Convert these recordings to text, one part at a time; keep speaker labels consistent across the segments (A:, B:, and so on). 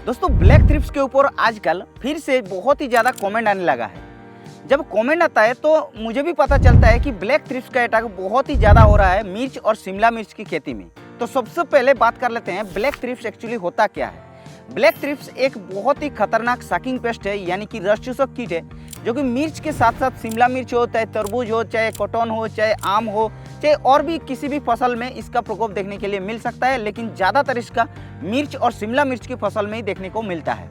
A: दोस्तों black thrips के ऊपर आजकल फिर से बहुत ही ज़्यादा कमेंट आने लगा है। जब कमेंट आता है तो मुझे भी पता चलता है कि ब्लैक थ्रिप्स का अटैक बहुत ही ज़्यादा हो रहा है मिर्च और शिमला मिर्च की खेती में। तो सबसे पहले बात कर लेते हैं ब्लैक थ्रिप्स एक्चुअली होता क्या है। ब्लैक थ्रिप्स एक बहुत ही खतरनाक साकिंग पेस्ट है, यानी कि रस चूसक कीट है, जो कि मिर्च के साथ साथ शिमला मिर्च हो, चाहे तरबूज हो, चाहे कॉटन हो, चाहे आम हो, चाहे और भी किसी भी फसल में इसका प्रकोप देखने के लिए मिल सकता है, लेकिन ज़्यादातर इसका मिर्च और शिमला मिर्च की फसल में ही देखने को मिलता है।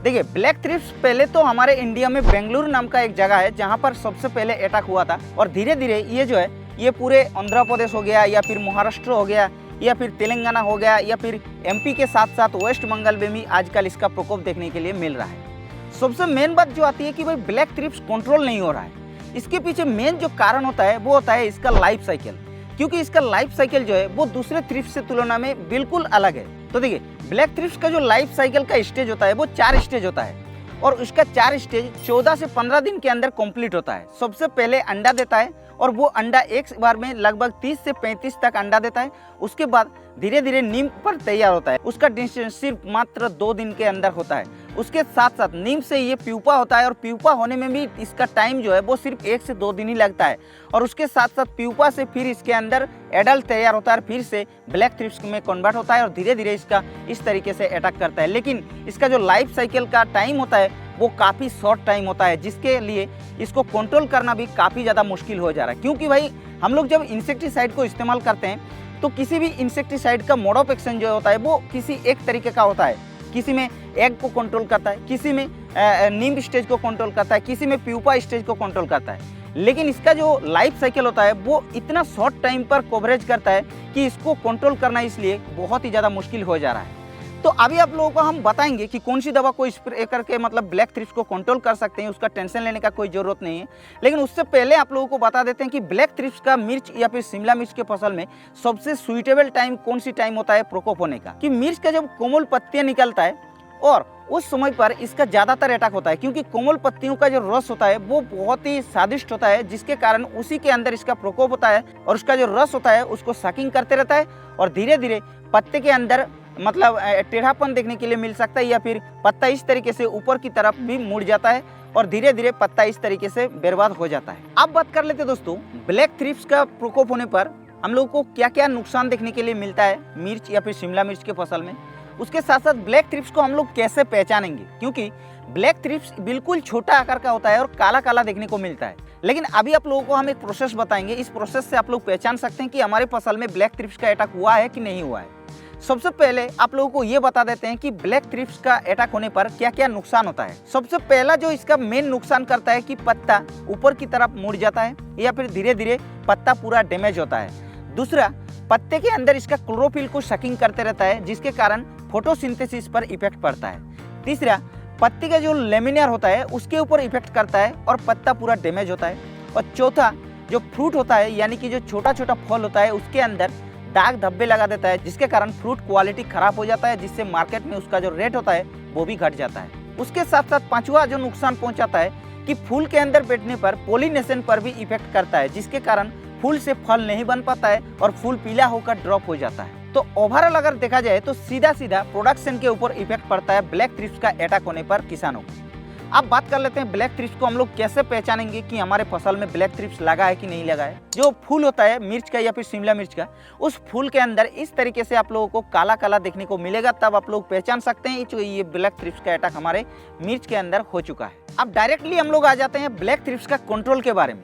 A: देखिए ब्लैक थ्रिप्स पहले तो हमारे इंडिया में बेंगलुरु नाम का एक जगह है जहाँ पर सबसे पहले अटैक हुआ था, और धीरे धीरे ये जो है ये पूरे आंध्र प्रदेश हो गया, या फिर महाराष्ट्र हो गया, या फिर तेलंगाना हो गया, या फिर एमपी के साथ साथ वेस्ट बंगाल में भी आजकल इसका प्रकोप देखने के लिए मिल रहा है। सबसे मेन बात जो आती है कि भाई ब्लैक थ्रिप्स कंट्रोल नहीं हो रहा है। इसके पीछे मेन जो कारण होता है वो होता है इसका लाइफ साइकिल, क्योंकि इसका लाइफ साइकिल जो है वो दूसरे थ्रिप्स से तुलना में बिल्कुल अलग है। तो देखिए ब्लैक थ्रिप्स का जो लाइफ साइकिल का स्टेज होता है वो 4 स्टेज होता है, और उसका 4 स्टेज 14 से 15 दिन के अंदर कंप्लीट होता है। सबसे पहले अंडा देता है, और वो अंडा एक बार में लगभग 30 से 35 तक अंडा देता है। उसके बाद धीरे धीरे नीम पर तैयार होता है। उसका डिस्टेंस सिर्फ मात्र 2 दिन के अंदर होता है। उसके साथ साथ नीम से ये प्यूपा होता है, और प्यूपा होने में भी इसका टाइम जो है वो सिर्फ 1 से 2 दिन ही लगता है। और उसके साथ साथ प्यूपा से फिर इसके अंदर एडल्ट तैयार होता है, फिर से ब्लैक थ्रिप्स में कन्वर्ट होता है, और धीरे धीरे इसका इस तरीके से अटैक करता है। लेकिन इसका जो लाइफ साइकिल का टाइम होता है वो काफ़ी शॉर्ट टाइम होता है, जिसके लिए इसको कंट्रोल करना भी काफ़ी ज़्यादा मुश्किल हो जा रहा है। क्योंकि भाई हम लोग जब इंसेक्टिसाइड को इस्तेमाल करते हैं तो किसी भी इंसेक्टिसाइड का मोड ऑफ एक्शन जो होता है वो किसी एक तरीके का होता है। किसी में एग को कंट्रोल करता है, किसी में नीम स्टेज को कंट्रोल करता है, किसी में प्यूपा स्टेज को कंट्रोल करता है। लेकिन इसका जो लाइफ साइकिल होता है वो इतना शॉर्ट टाइम पर कवरेज करता है कि इसको कंट्रोल करना इसलिए बहुत ही ज़्यादा मुश्किल हो जा रहा है। तो अभी आप लोगों को हम बताएंगे कि कौन सी दवा को स्प्रे करके मतलब ब्लैक थ्रिप्स को कंट्रोल कर सकते हैं। उसका टेंशन लेने का कोई ज़रूरत नहीं है। लेकिन उससे पहले आप लोगों को बता देते हैं कि ब्लैक थ्रिप्स का मिर्च या फिर शिमला मिर्च के फसल में सबसे सुइटेबल टाइम कौन सी टाइम होता है प्रकोप होने का। कि मिर्च का जब कोमल पत्तियाँ निकलता है और उस समय पर इसका ज़्यादातर अटैक होता है, क्योंकि कोमल पत्तियों का जो रस होता है वो बहुत ही स्वादिष्ट होता है, जिसके कारण उसी के अंदर इसका प्रकोप होता है, और उसका जो रस होता है उसको सकिंग करते रहता है, और धीरे धीरे पत्ते के अंदर मतलब टेढ़ापन देखने के लिए मिल सकता है, या फिर पत्ता इस तरीके से ऊपर की तरफ भी मुड़ जाता है, और धीरे धीरे पत्ता इस तरीके से बर्बाद हो जाता है। अब बात कर लेते हैं दोस्तों ब्लैक थ्रिप्स का प्रकोप होने पर हम लोगों को क्या क्या नुकसान देखने के लिए मिलता है मिर्च या फिर शिमला मिर्च के फसल में। उसके साथ साथ ब्लैक थ्रिप्स को हम लोग कैसे पहचानेंगे, क्योंकि ब्लैक थ्रिप्स बिल्कुल छोटा आकार का होता है और काला काला देखने को मिलता है। लेकिन अभी आप लोगों को हम एक प्रोसेस बताएंगे, इस प्रोसेस से आप लोग पहचान सकते हैं कि हमारे फसल में ब्लैक थ्रिप्स का अटैक हुआ है कि नहीं हुआ है। सबसे पहले आप लोगों को ये बता देते हैं कि ब्लैक थ्रिप्स का अटैक होने पर क्या क्या नुकसान होता है। सबसे पहला जो इसका मेन नुकसान करता है कि पत्ता ऊपर की तरफ मुड़ जाता है, या फिर धीरे धीरे पत्ता पूरा डैमेज होता है। दूसरा, पत्ते के अंदर इसका क्लोरोफिल को सकिंग करते रहता है, जिसके कारण फोटोसिंथेसिस पर इफेक्ट पड़ता है। तीसरा, पत्ते का जो लेमिनियर होता है उसके ऊपर इफेक्ट करता है और पत्ता पूरा डैमेज होता है। और चौथा, जो फ्रूट होता है यानी कि जो छोटा छोटा फल होता है उसके अंदर दाग धब्बे लगा देता है, जिसके कारण फ्रूट क्वालिटी खराब हो जाता है, जिससे मार्केट में उसका जो रेट होता है वो भी घट जाता है। उसके साथ साथ पांचवा जो नुकसान पहुंचाता है कि फूल के अंदर बैठने पर पॉलिनेशन पर भी इफेक्ट करता है, जिसके कारण फूल से फल नहीं बन पाता है और फूल पीला होकर ड्रॉप हो जाता है। तो ओवरऑल अगर देखा जाए तो सीधा सीधा प्रोडक्शन के ऊपर इफेक्ट पड़ता है ब्लैक थ्रिप्स का अटैक होने पर किसानों को। अब बात कर लेते हैं ब्लैक थ्रिप्स को हम लोग कैसे पहचानेंगे कि हमारे फसल में ब्लैक थ्रिप्स लगा है कि नहीं लगा है। जो फूल होता है मिर्च का या फिर शिमला मिर्च का, उस फूल के अंदर इस तरीके से आप लोगों को काला काला देखने को मिलेगा, तब आप लोग पहचान सकते हैं कि ये ब्लैक थ्रिप्स का अटैक हमारे मिर्च के अंदर हो चुका है। अब डायरेक्टली हम लोग आ जाते हैं ब्लैक थ्रिप्स का कंट्रोल के बारे में।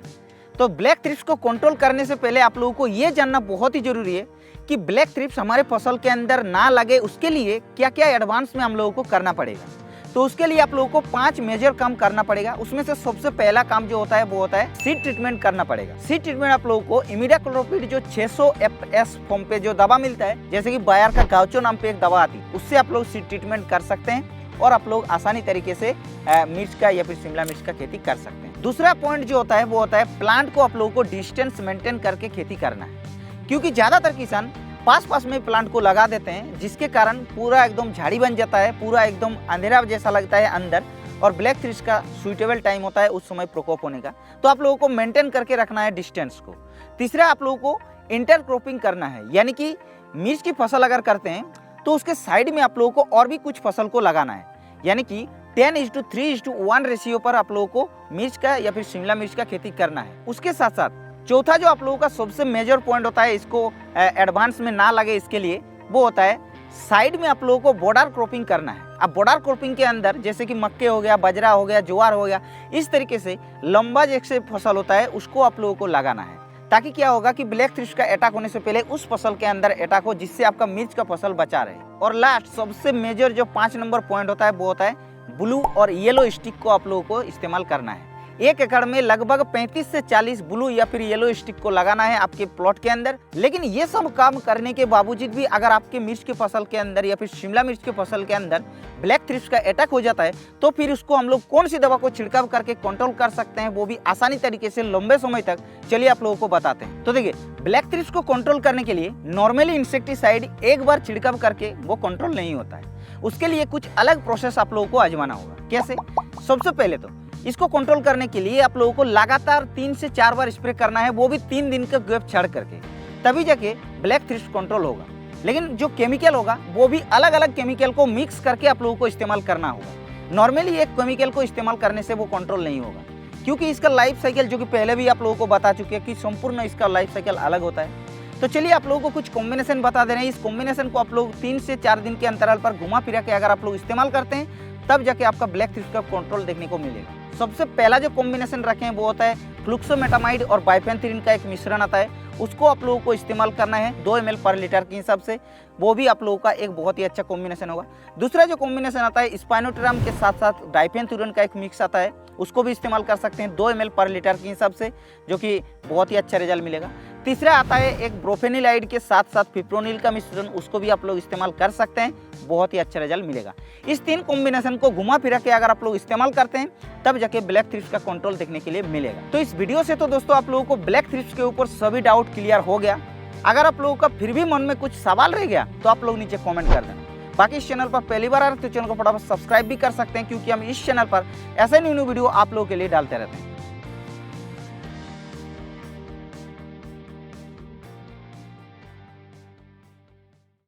A: तो ब्लैक थ्रिप्स को कंट्रोल करने से पहले आप लोगों को ये जानना बहुत ही जरूरी है कि ब्लैक थ्रिप्स हमारे फसल के अंदर ना लगे, उसके लिए क्या क्या एडवांस में हम लोगों को करना पड़ेगा। तो उसके लिए आप लोगों को 5 मेजर काम करना पड़ेगा। उसमें से सबसे पहला काम जो होता है वो होता है सीड ट्रीटमेंट करना पड़ेगा। सीड ट्रीटमेंट आप लोगों को इमिडाक्लोप्रिड जो 600 FS फॉर्म पे जो दवा मिलता है, जैसे कि बायर का गाउचो नाम पे एक दवा आती है, उससे आप लोग सीड ट्रीटमेंट कर सकते हैं, और आप लोग आसानी तरीके से मिर्च का या फिर शिमला मिर्च का खेती कर सकते हैं। दूसरा पॉइंट जो होता है वो होता है प्लांट को आप लोगों को डिस्टेंस मेंटेन करके खेती करना है, क्योंकि ज़्यादातर किसान पास में प्लांट को लगा देते हैं, जिसके कारण पूरा एकदम झाड़ी बन जाता है, पूरा एकदम अंधेरा जैसा लगता है अंदर, और ब्लैक थ्रिप्स का सुइटेबल टाइम होता है उस समय प्रकोप होने का। तो आप लोगों को मेंटेन करके रखना है डिस्टेंस को। तीसरा, आप लोगों को इंटरक्रॉपिंग करना है, यानी कि मिर्च की फसल अगर करते हैं तो उसके साइड में आप लोगों को और भी कुछ फसल को लगाना है, यानी कि 10:3:1 रेशियो पर आप लोगों को मिर्च का या फिर शिमला मिर्च का खेती करना है। उसके साथ साथ चौथा जो आप लोगों का सबसे मेजर पॉइंट होता है, इसको एडवांस में ना लगे इसके लिए, वो होता है साइड में आप लोगों को बॉर्डर क्रॉपिंग करना है। अब बॉर्डर क्रॉपिंग के अंदर जैसे कि मक्के हो गया, बाजरा हो गया, ज्वार हो गया, इस तरीके से लंबा जैसे फसल होता है उसको आप लोगों को लगाना है, ताकि क्या होगा कि ब्लैक थ्रिप्स का अटैक होने से पहले उस फसल के अंदर अटैक हो, जिससे आपका मिर्च का फसल बचा रहे। और लास्ट सबसे मेजर जो 5 नंबर पॉइंट होता है वो होता है ब्लू और येलो स्टिक को आप लोगों को इस्तेमाल करना है। 1 एकड़ में लगभग 35 से 40 ब्लू या फिर येलो स्टिक को लगाना है आपके प्लॉट के अंदर। लेकिन ये सब काम करने के बावजूद भी अगर आपके मिर्च के फसल के अंदर या फिर शिमला मिर्च के फसल के अंदर ब्लैक थ्रिप्स का अटैक हो जाता है, तो फिर उसको हम लोग कौन सी दवा को छिड़काव करके कंट्रोल कर सकते हैं, वो भी आसानी तरीके से लंबे समय तक। चलिए आप लोगों को बताते हैं। तो देखिए, ब्लैक थ्रिप्स को कंट्रोल करने के लिए नॉर्मली इंसेक्टिसाइड एक बार छिड़काव करके वो कंट्रोल नहीं होता है। उसके लिए कुछ अलग प्रोसेस आप लोगों को आजमाना होगा। कैसे? सबसे पहले तो इसको कंट्रोल करने के लिए आप लोगों को लगातार 3 से 4 बार स्प्रे करना है, वो भी 3 दिन का गैप छोड़ करके, तभी जाके ब्लैक थ्रिप्स कंट्रोल होगा। लेकिन जो केमिकल होगा वो भी अलग अलग केमिकल को मिक्स करके आप लोगों को इस्तेमाल करना होगा। नॉर्मली एक केमिकल को इस्तेमाल करने से वो कंट्रोल नहीं होगा, क्योंकि इसका लाइफ साइकिल, जो कि पहले भी आप लोगों को बता चुके हैं कि संपूर्ण इसका लाइफ साइकिल अलग होता है। तो चलिए आप लोगों को कुछ कॉम्बिनेशन बता दे रहे हैं। इस कॉम्बिनेशन को आप लोग 3 से 4 दिन के अंतराल पर घुमा फिरा के अगर आप लोग इस्तेमाल करते हैं, तब जाके आपका ब्लैक थ्रिप्स का कंट्रोल देखने को मिलेगा। सबसे पहला जो कॉम्बिनेशन रखे हैं वो होता है फ्लुक्सोमेटामाइड और बाइफेंथ्रिन का एक मिश्रण आता है, उसको आप लोगों को इस्तेमाल करना है 2 ml पर लीटर के हिसाब से। वो भी आप लोगों का एक बहुत ही अच्छा कॉम्बिनेशन होगा। दूसरा जो कॉम्बिनेशन आता है स्पाइनोट्राम के साथ साथ डाइफेंथ्यूरन का एक मिक्स आता है, उसको भी इस्तेमाल कर सकते हैं 2 ml पर लीटर के हिसाब से, जो कि बहुत ही अच्छा रिजल्ट मिलेगा। तीसरा आता है एक ब्रोफेनिलाइड के साथ साथ फिप्रोनिल का मिश्रण, उसको भी आप लोग इस्तेमाल कर सकते हैं, बहुत ही अच्छा रिजल्ट मिलेगा। इस 3 कॉम्बिनेशन को घुमा फिरा के अगर आप लोग इस्तेमाल करते हैं, तब जाके ब्लैक थ्रिप्स का कंट्रोल देखने के लिए मिलेगा। तो इस वीडियो से तो दोस्तों आप लोगों को ब्लैक थ्रिप्स के ऊपर सभी डाउट क्लियर हो गया। अगर आप लोगों का फिर भी मन में कुछ सवाल रह गया तो आप लोग नीचे कमेंट कर देना। बाकी इस चैनल पर पहली बार आ रहे तो चैनल को फटाफट सब्सक्राइब भी कर सकते हैं, क्योंकि हम इस चैनल पर ऐसे न्यू वीडियो आप लोगों के लिए डालते रहते हैं।